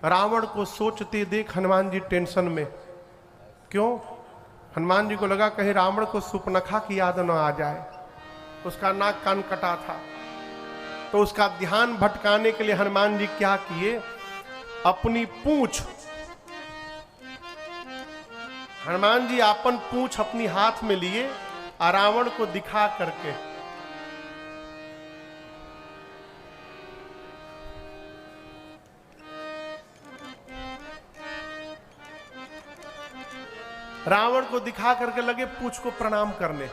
रावण को सोचते देख हनुमान जी टेंशन में। क्यों? हनुमान जी को लगा कहीं रावण को सुपनखा की याद न आ जाए। उसका नाक कान कटा था, तो उसका ध्यान भटकाने के लिए हनुमान जी क्या किए, अपनी पूंछ, हनुमान जी अपन पूंछ अपनी हाथ में लिए और रावण को दिखा करके लगे पूंछ को प्रणाम करने।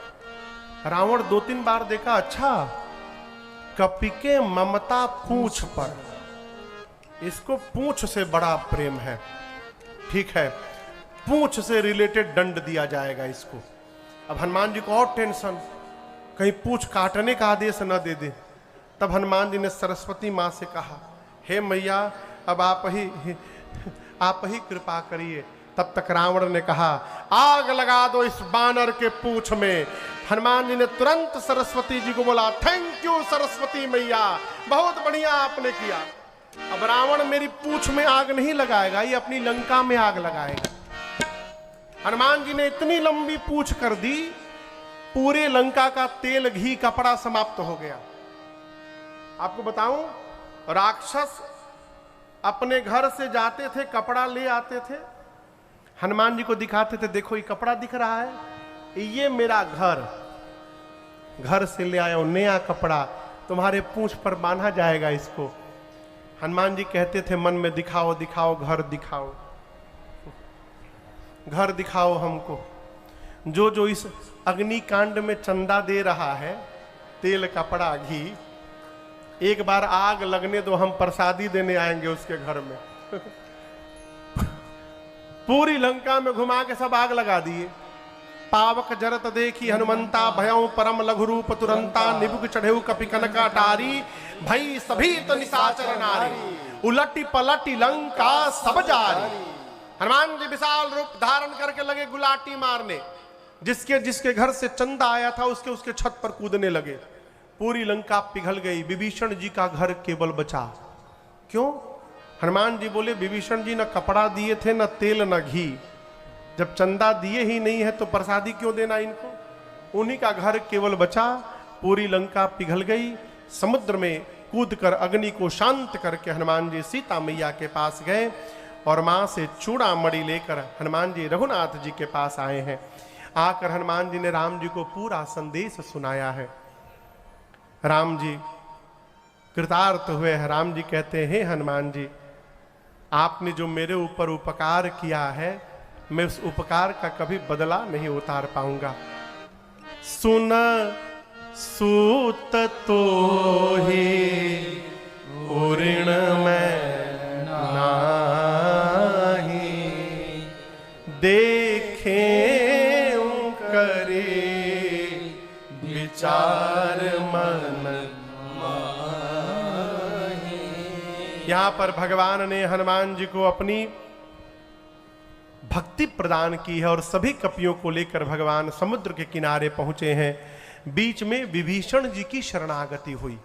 रावण 2-3 बार देखा, अच्छा कपि के ममता पूंछ पर, इसको पूंछ से बड़ा प्रेम है, ठीक है पूंछ से रिलेटेड दंड दिया जाएगा इसको। अब हनुमान जी को और टेंशन, कहीं पूंछ काटने का आदेश न दे दे। तब हनुमान जी ने सरस्वती मां से कहा, हे मैया अब आप ही कृपा करिए। तब तक रावण ने कहा, आग लगा दो इस बानर के पूंछ में। हनुमान जी ने तुरंत सरस्वती जी को बोला, थैंक यू सरस्वती मैया, बहुत बढ़िया आपने किया। अब रावण मेरी पूंछ में आग नहीं लगाएगा, ये अपनी लंका में आग लगाएगा। हनुमान जी ने इतनी लंबी पूंछ कर दी, पूरे लंका का तेल घी कपड़ा समाप्त हो गया। आपको बताऊं, राक्षस अपने घर से जाते थे, कपड़ा ले आते थे, हनुमान जी को दिखाते थे, देखो ये कपड़ा दिख रहा है, ये मेरा घर से ले आया नया कपड़ा, तुम्हारे पूंछ पर बांधा जाएगा इसको। हनुमान जी कहते थे मन में, दिखाओ दिखाओ घर दिखाओ, घर दिखाओ हमको। जो इस अग्निकांड में चंदा दे रहा है, तेल कपड़ा घी, एक बार आग लगने दो, हम प्रसादी देने आएंगे उसके घर में। पूरी लंका में घुमा के सब आग लगा दिए। पावक जरत देखी हनुमंता, भयउ परम लघु रूप तुरंता, निबुक चढ़ेऊ कपि कनका टारी, भई सभी तो निशाचर नारी, उलटी पलटी लंका सब जारी। हनुमान जी विशाल रूप धारण करके लगे गुलाटी मारने। जिसके घर से चंदा आया था उसके छत पर कूदने लगे। पूरी लंका पिघल गई, विभीषण जी का घर केवल बचा। क्यों? हनुमान जी बोले, विभीषण जी न कपड़ा दिए थे, न तेल न घी, जब चंदा दिए ही नहीं है तो प्रसादी क्यों देना इनको? उन्हीं का घर केवल बचा। पूरी लंका पिघल गई। समुद्र में कूदकर अग्नि को शांत करके हनुमान जी सीता मैया के पास गए और मां से चूड़ा मणि लेकर हनुमान जी रघुनाथ जी के पास आए हैं। आकर हनुमान जी ने राम जी को पूरा संदेश सुनाया है। राम जी कृतार्थ हुए हैं। राम जी कहते हैं, हनुमान जी आपने जो मेरे ऊपर उपकार किया है, मैं उस उपकार का कभी बदला नहीं उतार पाऊंगा। सुन सूत तो ही ऋण में नाही, देखे करे विचार मन माही। यहां पर भगवान ने हनुमान जी को अपनी भक्ति प्रदान की है और सभी कपियों को लेकर भगवान समुद्र के किनारे पहुंचे हैं। बीच में विभीषण जी की शरणागति हुई।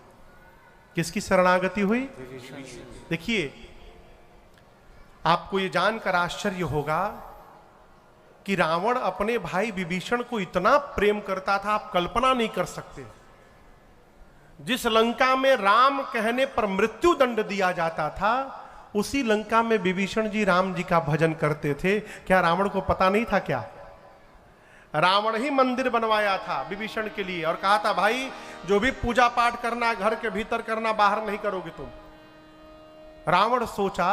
किसकी शरणागति हुई? देखिए, आपको यह जानकर आश्चर्य होगा कि रावण अपने भाई विभीषण को इतना प्रेम करता था, आप कल्पना नहीं कर सकते। जिस लंका में राम कहने पर मृत्यु दंड दिया जाता था, उसी लंका में विभीषण जी राम जी का भजन करते थे। क्या रावण को पता नहीं था? क्या रावण ही मंदिर बनवाया था विभीषण के लिए और कहा था, भाई जो भी पूजा पाठ करना घर के भीतर करना, बाहर नहीं करोगे तुम। रावण सोचा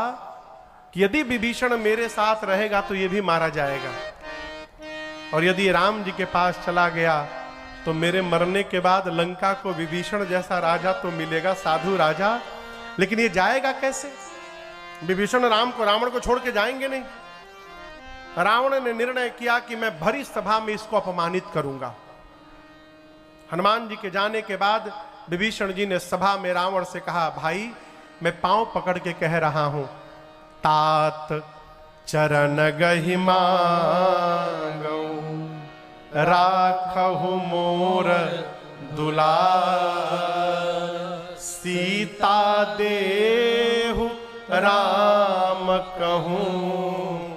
कि यदि विभीषण मेरे साथ रहेगा तो ये भी मारा जाएगा, और यदि राम जी के पास चला गया तो मेरे मरने के बाद लंका को विभीषण जैसा राजा तो मिलेगा, साधु राजा, लेकिन ये जाएगा कैसे? विभीषण रावण को छोड़ के जाएंगे नहीं। रावण ने निर्णय किया कि मैं भरी सभा में इसको अपमानित करूंगा। हनुमान जी के जाने के बाद विभीषण जी ने सभा में रावण से कहा, भाई मैं पांव पकड़ के कह रहा हूं, तात चरण गहि मांगौ, राखहु मोर दुलार, सीता देहु राम कहूँ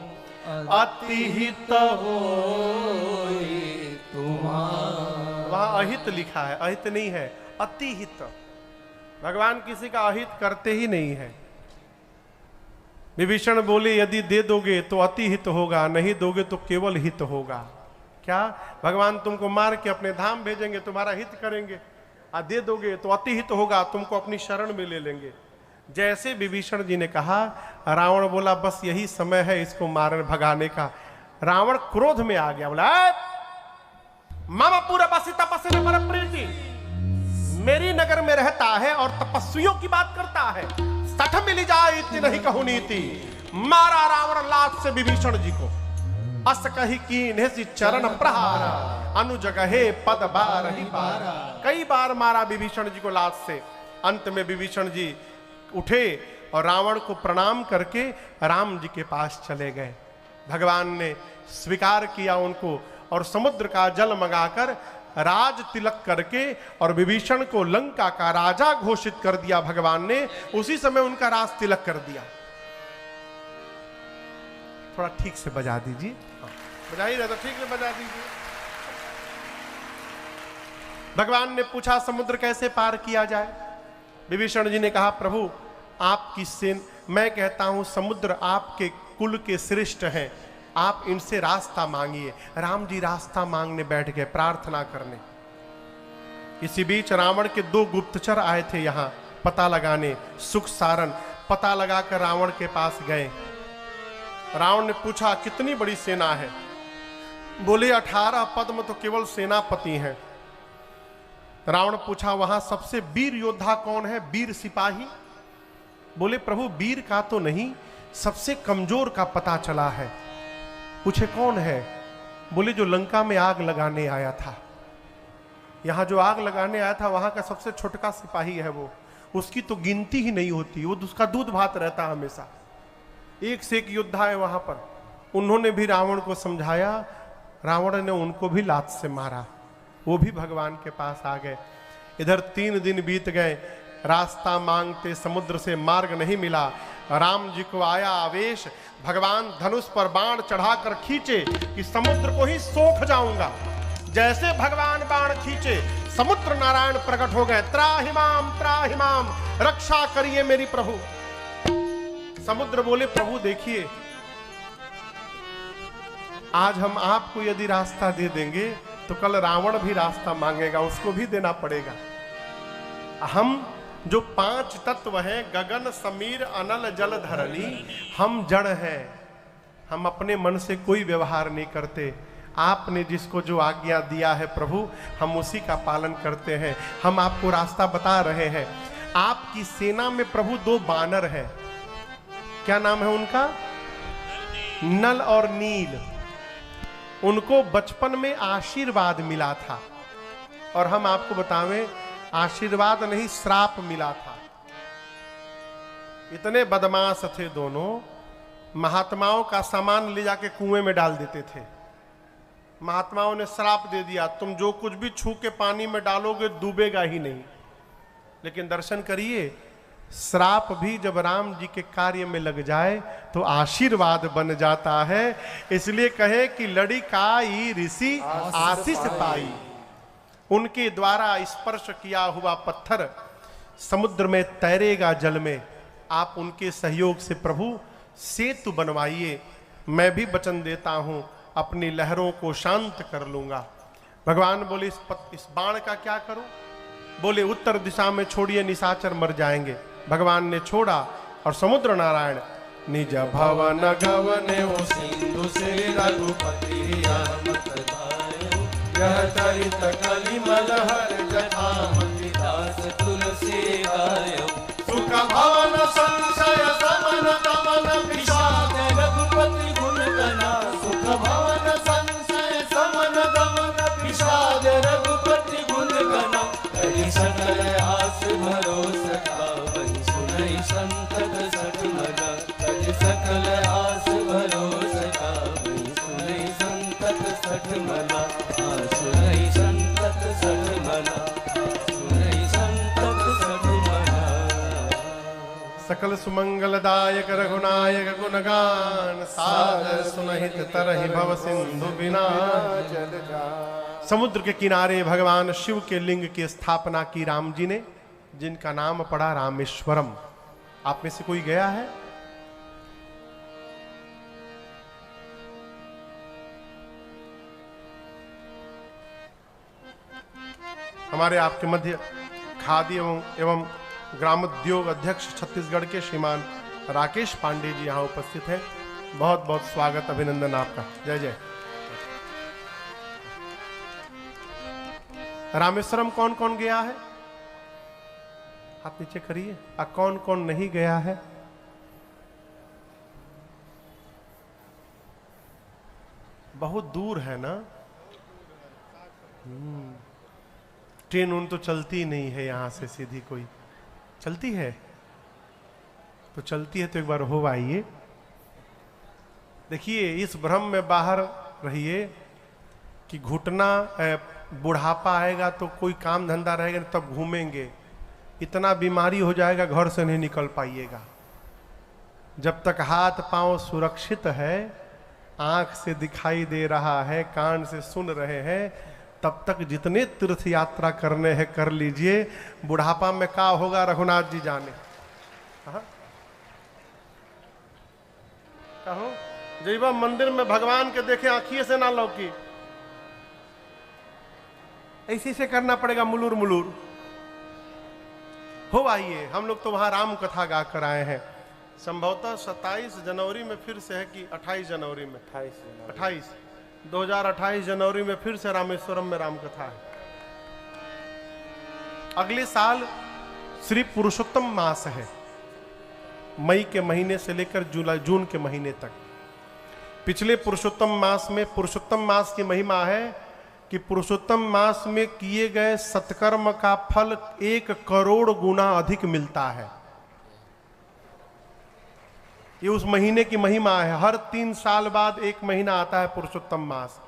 अति हित होई तुम्हारा। वहां अहित लिखा है, अहित नहीं है, अति हित। भगवान किसी का अहित करते ही नहीं है। विभीषण बोले यदि दे दोगे तो अति हित होगा, नहीं दोगे तो केवल हित होगा। क्या भगवान तुमको मार के अपने धाम भेजेंगे, तुम्हारा हित करेंगे, और दे दोगे तो अति हित होगा, तुमको अपनी शरण में ले लेंगे। जैसे विभीषण जी ने कहा, रावण बोला बस यही समय है इसको मारने भगाने का। रावण क्रोध में आ गया, बोला मामा पूरा बसी तपस्या पर प्रीति, मेरी नगर में रहता है और तपस्वियों की बात करता है। सठ मिली जाए इतनी नहीं कहूं नीति। मारा रावण लात से विभीषण जी को, अस कही कीन्हे सी चरण प्रहारा, अनुजगहे पद बार ही बारा। कई बार मारा विभीषण जी को लात से। अंत में विभीषण जी उठे और रावण को प्रणाम करके राम जी के पास चले गए। भगवान ने स्वीकार किया उनको और समुद्र का जल मंगाकर राज तिलक करके और विभीषण को लंका का राजा घोषित कर दिया भगवान ने। उसी समय उनका राज तिलक कर दिया। थोड़ा ठीक से बजा दीजिए, बजा ही रहा था, ठीक से बजा दीजिए। भगवान ने पूछा समुद्र कैसे पार किया जाए। विभीषण जी ने कहा प्रभु आपकी सेन, मैं कहता हूं समुद्र आपके कुल के श्रेष्ठ हैं, आप इनसे रास्ता मांगिए। राम जी रास्ता मांगने बैठ गए, प्रार्थना करने। इसी बीच रावण के 2 गुप्तचर आए थे यहां पता लगाने। सुख सारन पता लगाकर रावण के पास गए। रावण ने पूछा कितनी बड़ी सेना है। बोले 18 पद्म तो केवल सेनापति हैं। रावण पूछा वहां सबसे वीर योद्धा कौन है, वीर सिपाही। बोले प्रभु वीर का तो नहीं, सबसे कमजोर का पता चला है। पूछे कौन है। बोले जो लंका में आग लगाने आया था। यहां जो आग लगाने आया था वहां का सबसे छोटका सिपाही है वो, उसकी तो गिनती ही नहीं होती, वो उसका दूध भात रहता हमेशा। एक से एक योद्धा है वहां पर। उन्होंने भी रावण को समझाया, रावण ने उनको भी लात से मारा। वो भी भगवान के पास आ गए। इधर 3 दिन बीत गए, रास्ता मांगते समुद्र से मार्ग नहीं मिला। राम जी को आया आवेश, भगवान धनुष पर बाण चढ़ाकर खींचे कि समुद्र को ही सोख जाऊंगा। जैसे भगवान बाण खींचे समुद्र नारायण प्रकट हो गए। त्राहिमाम रक्षा करिए मेरी प्रभु। समुद्र बोले प्रभु देखिए आज हम आपको यदि रास्ता दे देंगे तो कल रावण भी रास्ता मांगेगा, उसको भी देना पड़ेगा। हम जो 5 तत्व हैं, गगन समीर अनल जल धरणी, हम जड़ हैं। हम अपने मन से कोई व्यवहार नहीं करते। आपने जिसको जो आज्ञा दिया है प्रभु, हम उसी का पालन करते हैं। हम आपको रास्ता बता रहे हैं। आपकी सेना में प्रभु 2 बानर हैं। क्या नाम है उनका? नल और नील। उनको बचपन में आशीर्वाद मिला था, और हम आपको बतावें आशीर्वाद नहीं श्राप मिला था। इतने बदमाश थे दोनों, महात्माओं का सामान ले जाके कुएं में डाल देते थे। महात्माओं ने श्राप दे दिया, तुम जो कुछ भी छू के पानी में डालोगे डूबेगा ही नहीं। लेकिन दर्शन करिए, श्राप भी जब राम जी के कार्य में लग जाए तो आशीर्वाद बन जाता है। इसलिए कहे कि लड़ी काई ऋषि आशीष पाई। उनके द्वारा स्पर्श किया हुआ पत्थर समुद्र में तैरेगा जल में। आप उनके सहयोग से प्रभु सेतु बनवाइए। मैं भी वचन देता हूं अपनी लहरों को शांत कर लूंगा। भगवान बोले इस बाण का क्या करूं? बोले उत्तर दिशा में छोड़िए, निशाचर मर जाएंगे। भगवान ने छोड़ा और समुद्र नारायण निज भवन गवने वो सिंधु से रघुपति यह चरित कलिमल हर जटामति दास तुलसी गायो सुख भवन संशय समन दमन विषाद रघुपति गुण गना। सुख भवन संशय समन दमन विषाद रघुपति गुण गना। कहि सकल आस भरोसा वही सुनई संतत सठ मना। कहि सकल आस भरोसा वही सुनई संतत सठ मना। सुनई संतत सठ मना। सुनई संतत सठ मना। सकल सुमंगलदायक रघुनायक गुणगान सागर सुनहित तरहि भव सिंधु बिना जल जान। समुद्र के किनारे भगवान शिव के लिंग की स्थापना की राम जी ने, जिनका नाम पड़ा रामेश्वरम। आप में से कोई गया है? हमारे आपके मध्य खादी एवं ग्रामोद्योग अध्यक्ष छत्तीसगढ़ के श्रीमान राकेश पांडे जी यहाँ उपस्थित हैं। बहुत बहुत स्वागत, अभिनंदन आपका। जय जय। रामेश्वरम कौन कौन गया है? हाथ नीचे करिए। कौन कौन नहीं गया है? बहुत दूर है ना। ट्रेन उन तो चलती नहीं है यहां से सीधी, कोई चलती है तो चलती है तो एक बार हो आइए। देखिए, इस भ्रम में बाहर रहिए कि घुटना बुढ़ापा आएगा तो कोई काम धंधा रहेगा नहीं, तब घूमेंगे। इतना बीमारी हो जाएगा घर से नहीं निकल पाइएगा। जब तक हाथ पांव सुरक्षित है, आंख से दिखाई दे रहा है, कान से सुन रहे हैं, तब तक जितने तीर्थ यात्रा करने हैं कर लीजिए। बुढ़ापा में क्या होगा रघुनाथ जी जाने। कहो जैबा मंदिर में भगवान के देखे आंखिए से ना लौकी, ऐसे से करना पड़ेगा मुलूर मुलूर। हो आइए, हम लोग तो वहां राम कथा गा कर आए हैं। संभवतः 27 जनवरी में फिर से है कि 28 जनवरी में? 2028 जनवरी में फिर से रामेश्वरम में राम कथा है। अगले साल श्री पुरुषोत्तम मास है, मई के महीने से लेकर जून के महीने तक। पिछले पुरुषोत्तम मास में, पुरुषोत्तम मास की महिमा है कि पुरुषोत्तम मास में किए गए सत्कर्म का फल 1 करोड़ गुना अधिक मिलता है। ये उस महीने की महिमा है। हर 3 साल बाद एक महीना आता है पुरुषोत्तम मास।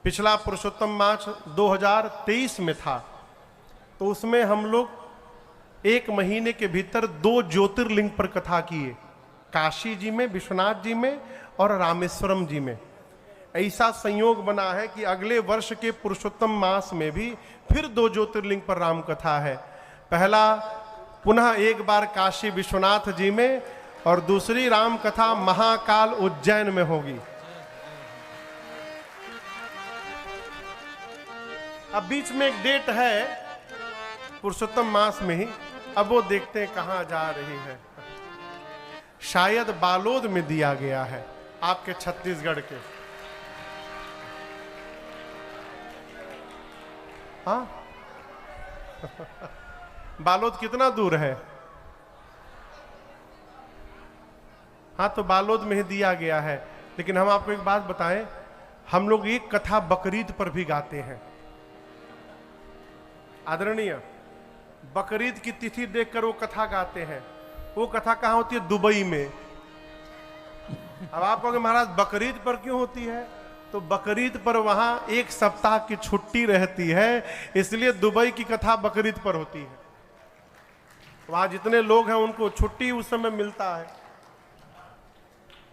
पिछला पुरुषोत्तम मास 2023 में था, तो उसमें हम लोग 1 महीने के भीतर 2 ज्योतिर्लिंग पर कथा किए, काशी जी में, विश्वनाथ जी में और रामेश्वरम जी में। ऐसा संयोग बना है कि अगले वर्ष के पुरुषोत्तम मास में भी फिर 2 ज्योतिर्लिंग पर राम कथा है। पहला पुनः एक बार काशी विश्वनाथ जी में, और दूसरी राम कथा महाकाल उज्जैन में होगी। अब बीच में एक डेट है पुरुषोत्तम मास में ही, अब वो देखते हैं कहां जा रही है। शायद बालोद में दिया गया है, आपके छत्तीसगढ़ के। हाँ बालोद कितना दूर है? हाँ, तो बालोद में ही दिया गया है। लेकिन हम आपको एक बात बताएं, हम लोग एक कथा बकरीद पर भी गाते हैं। आदरणीय, बकरीद की तिथि देखकर वो कथा गाते हैं। वो कथा कहाँ होती है? दुबई में। अब आप कहोगे महाराज बकरीद पर क्यों होती है? तो बकरीद पर वहां 1 सप्ताह की छुट्टी रहती है, इसलिए दुबई की कथा बकरीद पर होती है। वहां जितने लोग हैं उनको छुट्टी उस समय मिलता है,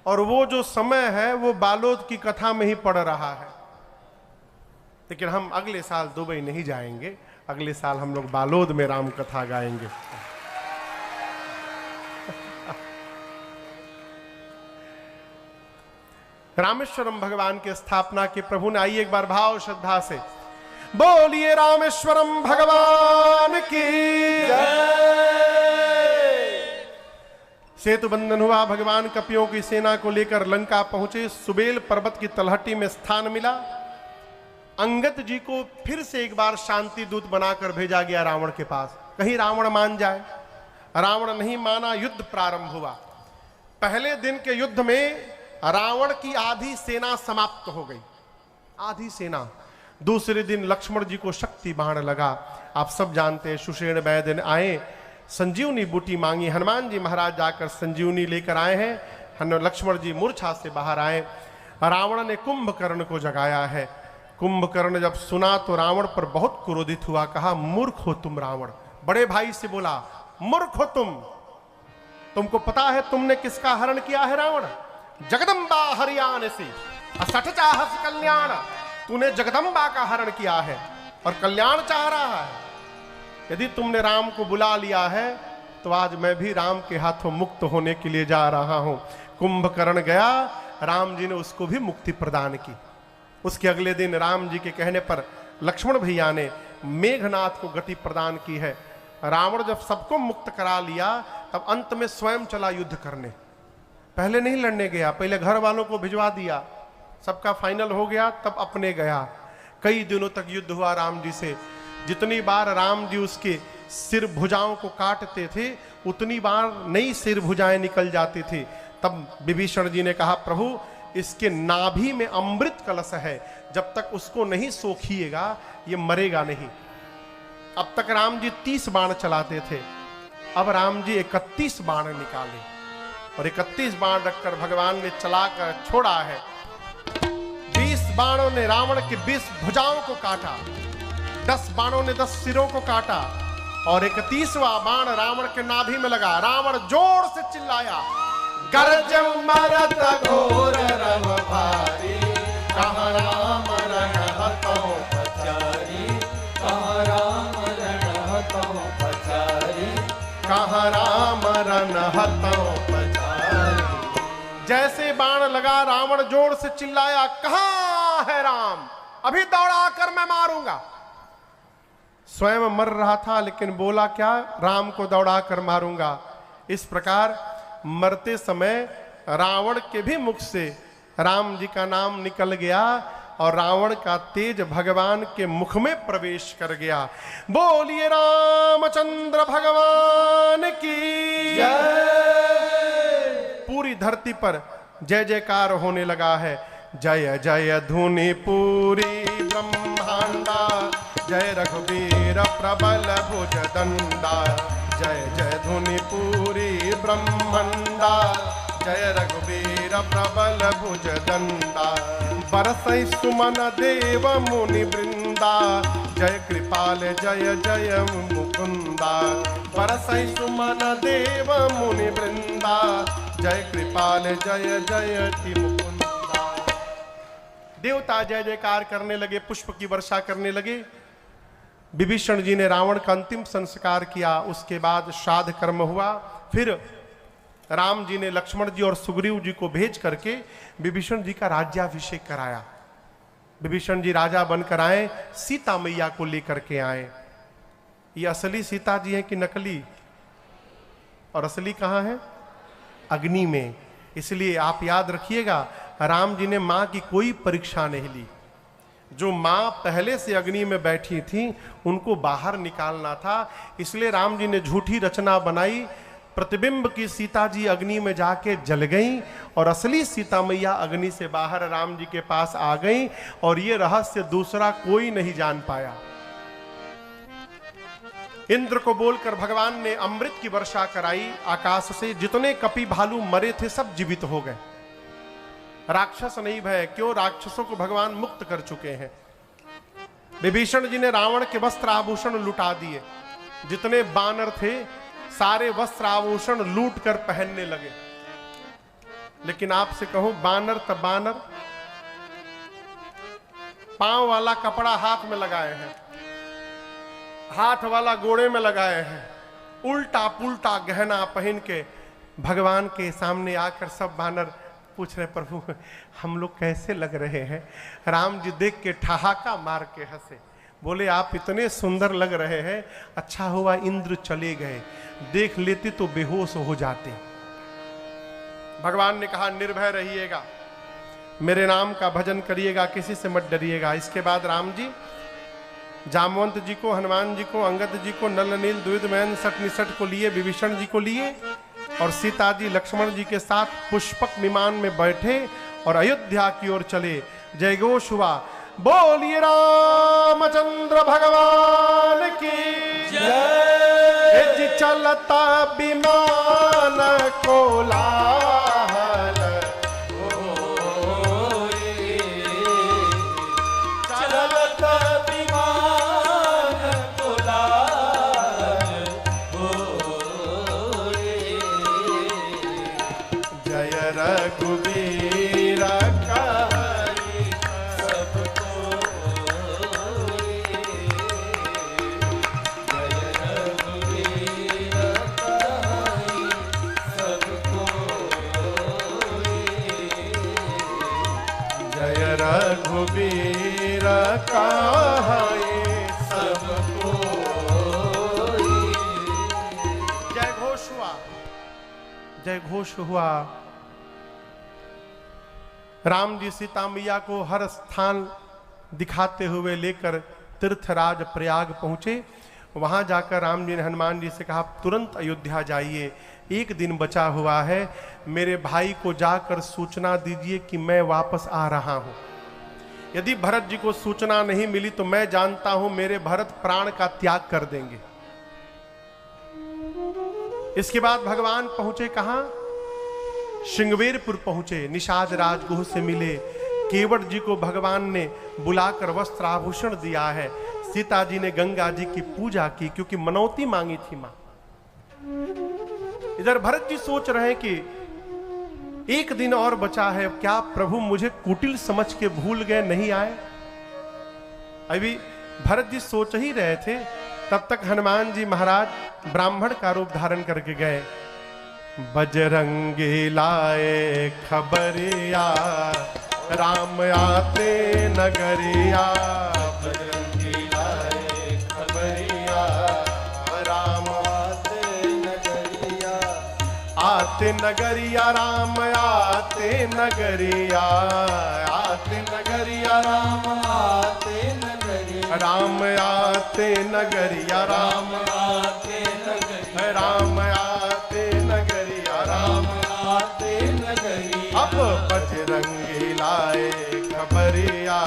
और वो जो समय है वो बालोद की कथा में ही पड़ रहा है। लेकिन हम अगले साल दुबई नहीं जाएंगे, अगले साल हम लोग बालोद में राम कथा गाएंगे। रामेश्वरम भगवान के स्थापना के प्रभु ने, आइए एक बार भाव श्रद्धा से बोलिए रामेश्वरम भगवान की जय। सेतु बंधन हुआ, भगवान कपियों की सेना को लेकर लंका पहुंचे। सुबेल पर्वत की तलहटी में स्थान मिला। अंगद जी को फिर से एक बार शांति दूत बनाकर भेजा गया रावण के पास, कहीं रावण मान जाए। रावण नहीं माना, युद्ध प्रारंभ हुआ। पहले दिन के युद्ध में रावण की आधी सेना समाप्त हो गई, आधी सेना। दूसरे दिन लक्ष्मण जी को शक्ति बाण लगा। आप सब जानते हैं, सुषेण वैद्य आए, संजीवनी बूटी मांगी। हनुमान जी महाराज जाकर संजीवनी लेकर आए हैं। लक्ष्मण जी मूर्छा से बाहर आए। रावण ने कुंभकर्ण को जगाया है। कुंभकर्ण जब सुना तो रावण पर बहुत क्रोधित हुआ, कहा मूर्ख हो तुम रावण। बड़े भाई से बोला मूर्ख हो तुम, तुमको पता है तुमने किसका हरण किया है रावण? जगदम्बा हरियाण से असठ चाहस कल्याण। तूने जगदम्बा का हरण किया है और कल्याण चाह रहा है। यदि तुमने राम को बुला लिया है तो आज मैं भी राम के हाथों मुक्त होने के लिए जा रहा हूं। कुंभकर्ण गया, राम जी ने उसको भी मुक्ति प्रदान की। उसके अगले दिन राम जी के कहने पर लक्ष्मण भैया ने मेघनाथ को गति प्रदान की है। रावण जब सबको मुक्त करा लिया तब अंत में स्वयं चला युद्ध करने। पहले नहीं लड़ने गया, पहले घर वालों को भिजवा दिया, सबका फाइनल हो गया तब अपने गया। कई दिनों तक युद्ध हुआ राम जी से। जितनी बार राम जी उसके सिर भुजाओं को काटते थे उतनी बार नई सिर भुजाएं निकल जाती थी। तब विभीषण जी ने कहा, प्रभु इसके नाभि में अमृत कलश है, जब तक उसको नहीं सोखिएगा ये मरेगा नहीं। अब तक राम जी 30 बाण चलाते थे, अब राम जी 31 बाण निकाले और 31 बाण रखकर भगवान ने चलाकर छोड़ा है। 20 बाणों ने रावण के 20 भुजाओं को काटा, 10 बाणों ने 10 सिरों को काटा और 31वां बाण रावण के नाभि में लगा। रावण जोर से चिल्लाया, गरज मरत घोर रव भारी, कहाँ राम रण हतौ पचारी, कहाँ राम रण हतौ पचारी, कहाँ राम रण हतौ पचारी। जैसे बाण लगा रावण जोर से चिल्लाया, कहाँ है राम, अभी दौड़ा कर मैं मारूंगा। स्वयं मर रहा था लेकिन बोला क्या, राम को दौड़ा कर मारूंगा। इस प्रकार मरते समय रावण के भी मुख से राम जी का नाम निकल गया और रावण का तेज भगवान के मुख में प्रवेश कर गया। बोलिए रामचंद्र भगवान की जय। पूरी धरती पर जय जयकार होने लगा है। जय जय धुनि पूरी ब्रह्मांडा, जय रघुवीर प्रबल भुज दंडा, जय जय धुनि पूरी ब्रह्मांडा, जय रघुवीर प्रबल भुज दंडा। बरसै सुमन देव मुनि वृंदा, जय कृपाल जय जय मुकुंदा। बरसै सुमन देव मुनि वृंदा, जय कृपाल जय जय मुकुंदा। देवता जय जयकार करने लगे, पुष्प की वर्षा करने लगे। विभीषण जी ने रावण का अंतिम संस्कार किया, उसके बाद श्राद्ध कर्म हुआ। फिर राम जी ने लक्ष्मण जी और सुग्रीव जी को भेज करके विभीषण जी का राज्याभिषेक कराया। विभीषण जी राजा बनकर आए, सीता मैया को लेकर के आए। ये असली सीता जी हैं कि नकली? और असली कहाँ है? अग्नि में। इसलिए आप याद रखिएगा, राम जी ने मां की कोई परीक्षा नहीं ली। जो मां पहले से अग्नि में बैठी थी उनको बाहर निकालना था, इसलिए राम जी ने झूठी रचना बनाई। प्रतिबिंब की सीता जी अग्नि में जाके जल गई और असली सीता मैया अग्नि से बाहर राम जी के पास आ गई और ये रहस्य दूसरा कोई नहीं जान पाया। इंद्र को बोलकर भगवान ने अमृत की वर्षा कराई आकाश से। जितने कपि भालू मरे थे सब जीवित हो गए। राक्षस नहीं भय, क्यों? राक्षसों को भगवान मुक्त कर चुके हैं। विभीषण जी ने रावण के वस्त्र आभूषण लुटा दिए। जितने बानर थे सारे वस्त्र आभूषण लूट कर पहनने लगे। लेकिन आपसे कहूं, बानर तब बानर, पांव वाला कपड़ा हाथ में लगाए हैं, हाथ वाला गोड़े में लगाए हैं, उल्टा पुल्टा गहना पहन के भगवान के सामने आकर सब बानर पूछ रहे, प्रभु हम लोग कैसे लग रहे हैं? राम जी देख के ठहाका मार के हंसे, बोले आप इतने सुंदर लग रहे हैं, अच्छा हुआ इंद्र चले गए, देख लेते तो बेहोश हो जाते। भगवान ने कहा निर्भय रहिएगा, मेरे नाम का भजन करिएगा, किसी से मत डरिएगा। इसके बाद राम जी जामवंत जी को, हनुमान जी को, अंगद जी को, नल नील द्विविध मैन सठ निसठ को लिए, विभीषण जी को लिए और सीता जी लक्ष्मण जी के साथ पुष्पक विमान में बैठे और अयोध्या की ओर चले। जय घोष हुआ, बोलिए रामचंद्र भगवान की जय। चलता विमान को लाहल होए, चलता विमान को लाहल होए, रघुबीर कहाई सब कोई। जय रघुबीर कहाई सब कोई। जय रघुबीर कहाई सब कोई। जय घोष हुआ, जय घोष हुआ। राम जी सीता मैया को हर स्थान दिखाते हुए लेकर तीर्थराज प्रयाग पहुंचे। वहां जाकर राम जी ने हनुमान जी से कहा तुरंत अयोध्या जाइए, एक दिन बचा हुआ है, मेरे भाई को जाकर सूचना दीजिए कि मैं वापस आ रहा हूं। यदि भरत जी को सूचना नहीं मिली तो मैं जानता हूं मेरे भरत प्राण का त्याग कर देंगे। इसके बाद भगवान पहुंचे कहां? श्रृंगवेरपुर पहुंचे, निषाद राजगुह से मिले। केवट जी को भगवान ने बुलाकर वस्त्र आभूषण दिया है। सीता जी ने गंगा जी की पूजा की क्योंकि मनौती मांगी थी मां। इधर भरत जी सोच रहे हैं कि एक दिन और बचा है, क्या प्रभु मुझे कुटिल समझ के भूल गए, नहीं आए? अभी भरत जी सोच ही रहे थे, तब तक हनुमान जी महाराज ब्राह्मण का रूप धारण करके गए। बजरंगी लाए खबरिया, राम आते नगरिया। बजरंगी लाए खबरिया, राम आते नगरिया। आते नगरिया राम आते नगरिया, आते नगरिया राम आते नगरिया। राम आते नगरिया राम आते नगरिया। राम आते नगरिया राम आते नगरिया। अब बजरंगी लाए खबरिया,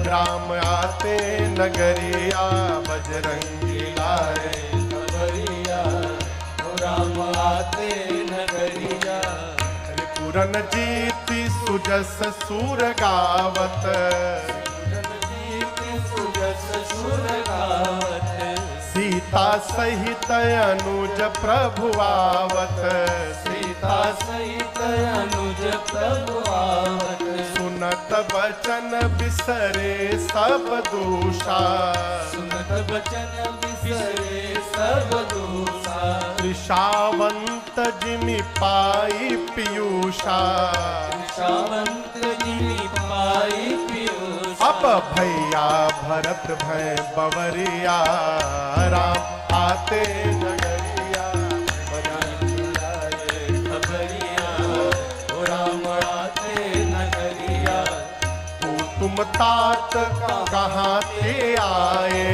राम आते नगरिया। बजरंगी लाए खबरिया, राम आते नगरिया। पूरन जीति सुजस सूर गावत, सुजस सुर गावत। सीता सहित अनुज प्रभु आवत। सीता सहित अनुज प्रभु आवत। सुनत बचन बिसरे सब दूषा, सुनत बचन बिसरे सब दूषा। त्रिषावंत जिमि पाई पीयूषा। सावंत जिमि पाई पीयूषा। अब भैया भरत भय बवरिया, राम आते नगरिया। बजरंगी लाए खबरिया, राम आते नगरिया। को तुम तात कहाँ से आए?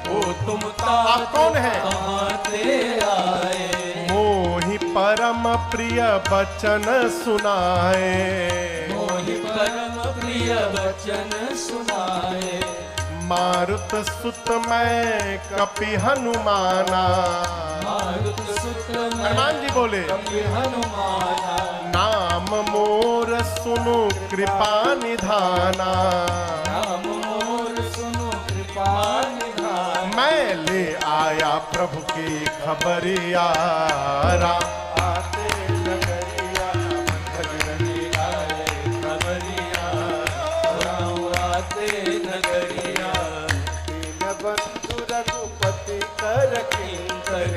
को तुम तात कौन है? कहाँ से आए? मोहि परम प्रिय बचन सुनाए। मोहि परम प्रिय वचन सुनाए। मारुत सुत मैं कपि हनुमाना। मारुत सुत हनुमान जी बोले कपि हनुमाना। नाम मोर सुनु कृपा निधाना। नाम मोर सुनु कृपा निधान। मैं ले आया प्रभु की खबरिया, राम आते नगरिया। बजरंगी लाए खबरिया, राम आते नगरिया। दीन बंधु रघुपति कर किंकर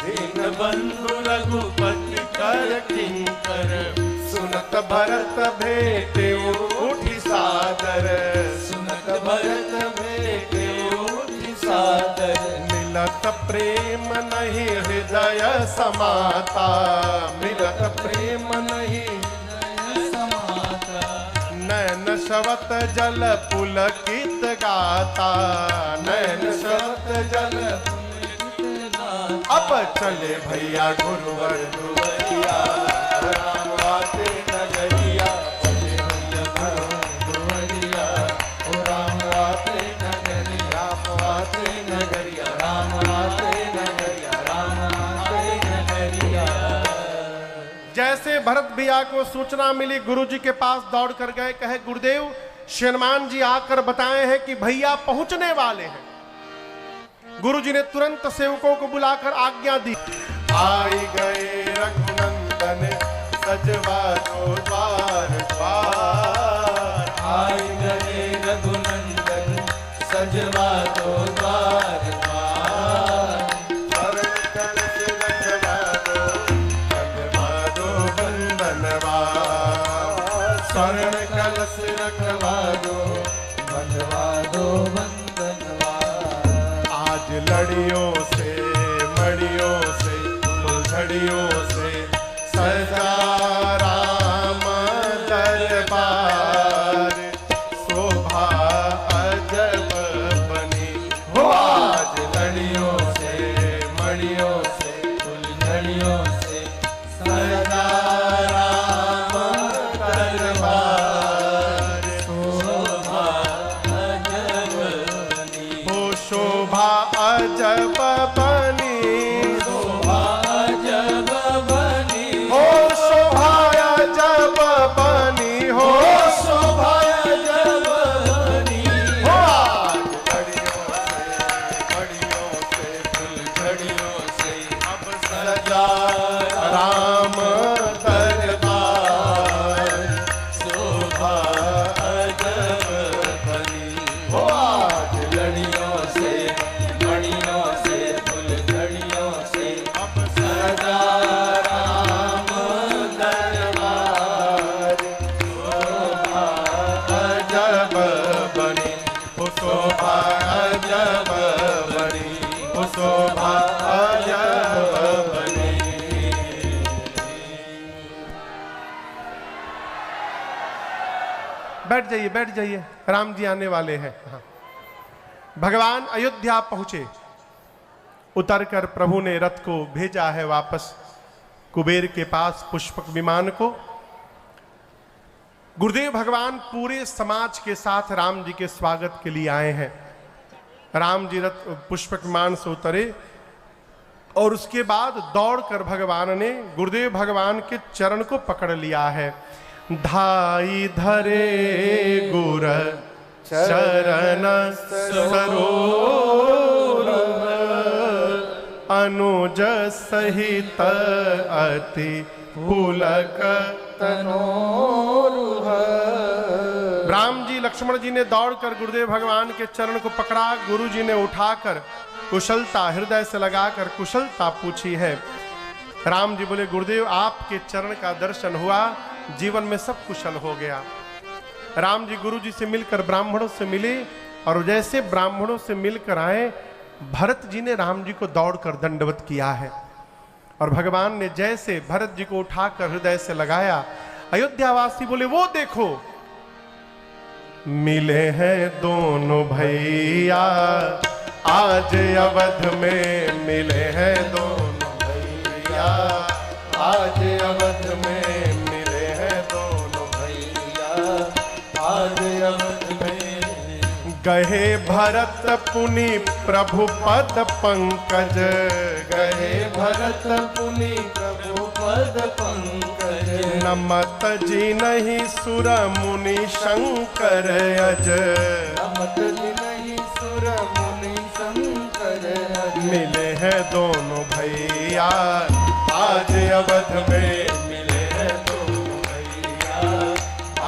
दीन बंधु रघुपति कर किंकर। सुनत भरत भेटे उठी सादर। सुनत भरत भेटे उठी सादर। मिलत प्रेम नहीं हृदय समाता। मिलत प्रेम नहीं समाता। नैन शवत जल पुलकित गाता। नैन शवत जल अब चले भैया गुरुवर गुरुवरिया, राम आते नगरिया। चले भैया गुरुवरिया, राम आते नगरिया। राम आते नगरिया, राम आते नगरिया। राम आते नगरिया। जैसे भरत भैया को सूचना मिली, गुरुजी के पास दौड़ कर गए, कहे गुरुदेव श्री हनुमान जी आकर बताए हैं कि भैया पहुंचने वाले हैं। गुरुजी ने तुरंत सेवकों को बुलाकर आज्ञा दी। आई गए रघुनंदन सजवा दो द्वार द्वार। आए गए रघुनंदन सजवा दो द्वार द्वार। स्वर्ण कलश रखवा दो सजवा दो बंधनवार। स्वर्ण कलश रखवा दो बंधवा दो बंधनवार। आज लड़ियों से मड़ियों से फुलझड़ियों से सजा राम दरबार। शोभा अजब बनी हो आज लड़ियों से मड़ियों से फुलझड़ियों से सजा राम दरबार। शोभा अजब बनी हो शोभा अजब बनी। शोभा अजब बनी हो शोभा अजब बनी। हो शोभा अजब बनी। हो आज लड़ियों से मड़ियों से फुलझड़ियों से अब सजा राम दरबार। शोभा अजब बनी। हो आज लड़ियों से मड़ियों से फुलझड़ियों से अब सजा राम दरबार। शोभा अजब बनी। हो शोभा अजब बनी। हो शोभा अजब बनी। बैठ जाइए बैठ जाइए, राम जी आने वाले हैं। हाँ। भगवान अयोध्या पहुंचे। उतरकर प्रभु ने रथ को भेजा है वापस कुबेर के पास पुष्पक विमान को। गुरुदेव भगवान पूरे समाज के साथ राम जी के स्वागत के लिए आए हैं। राम जी रथ पुष्पक विमान से उतरे और उसके बाद दौड़कर भगवान ने गुरुदेव भगवान के चरण को पकड़ लिया है। धाई धरे गुर चरण सरोवर अनुज सहित अति पुलक तनोरुह। राम जी लक्ष्मण जी ने दौड़कर गुरुदेव भगवान के चरण को पकड़ा। गुरु जी ने उठाकर कुशलता हृदय से लगाकर कुशलता पूछी है। राम जी बोले गुरुदेव आपके चरण का दर्शन हुआ, जीवन में सब कुशल हो गया। राम जी गुरु जी से मिलकर ब्राह्मणों से मिले और जैसे ब्राह्मणों से मिलकर आए भरत जी ने राम जी को दौड़कर दंडवत किया है। और भगवान ने जैसे भरत जी को उठाकर हृदय से लगाया, अयोध्यावासी बोले वो देखो मिले हैं दोनों भैया आज अवध में। मिले हैं दोनों भैया आज अवध में। मिले हैं दोनों भैया आज अवध में। गहे भरत पुनि प्रभु पद पंकज। गए भरत पुनि प्रभु पद पंकज। नमत जी नहीं सुर मुनि शंकर अज। नमत नहीं सुर मुनि शंकर अज। मिले हैं दोनों भैया आज अवध में। मिले हैं दोनों भैया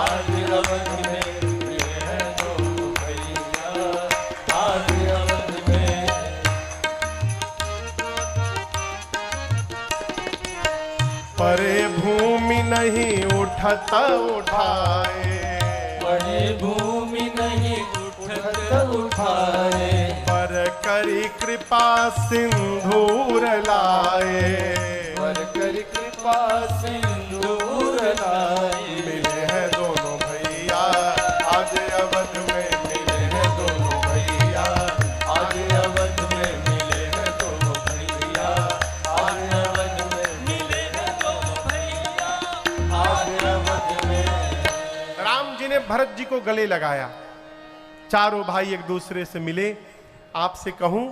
आज अवध में। मिले हैं दोनों भैया आज अवध में। परे भूमि नहीं उठत उठाए। बड़े भूमि नहीं उठत उठाए। पर करी कृपा सिंधूर लाए। पर कर कृपा सिंदूर लाए। मिले हैं दोनों भैया आज अवध में। मिले हैं दोनों भैया आज अवध में। मिले हैं दोनों भैया आज अवध में। मिले हैं दोनों भैया आज अवध में। राम जी ने भरत जी को गले लगाया। चारों भाई एक दूसरे से मिले। आपसे कहूं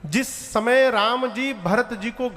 जिस समय राम जी भरत जी को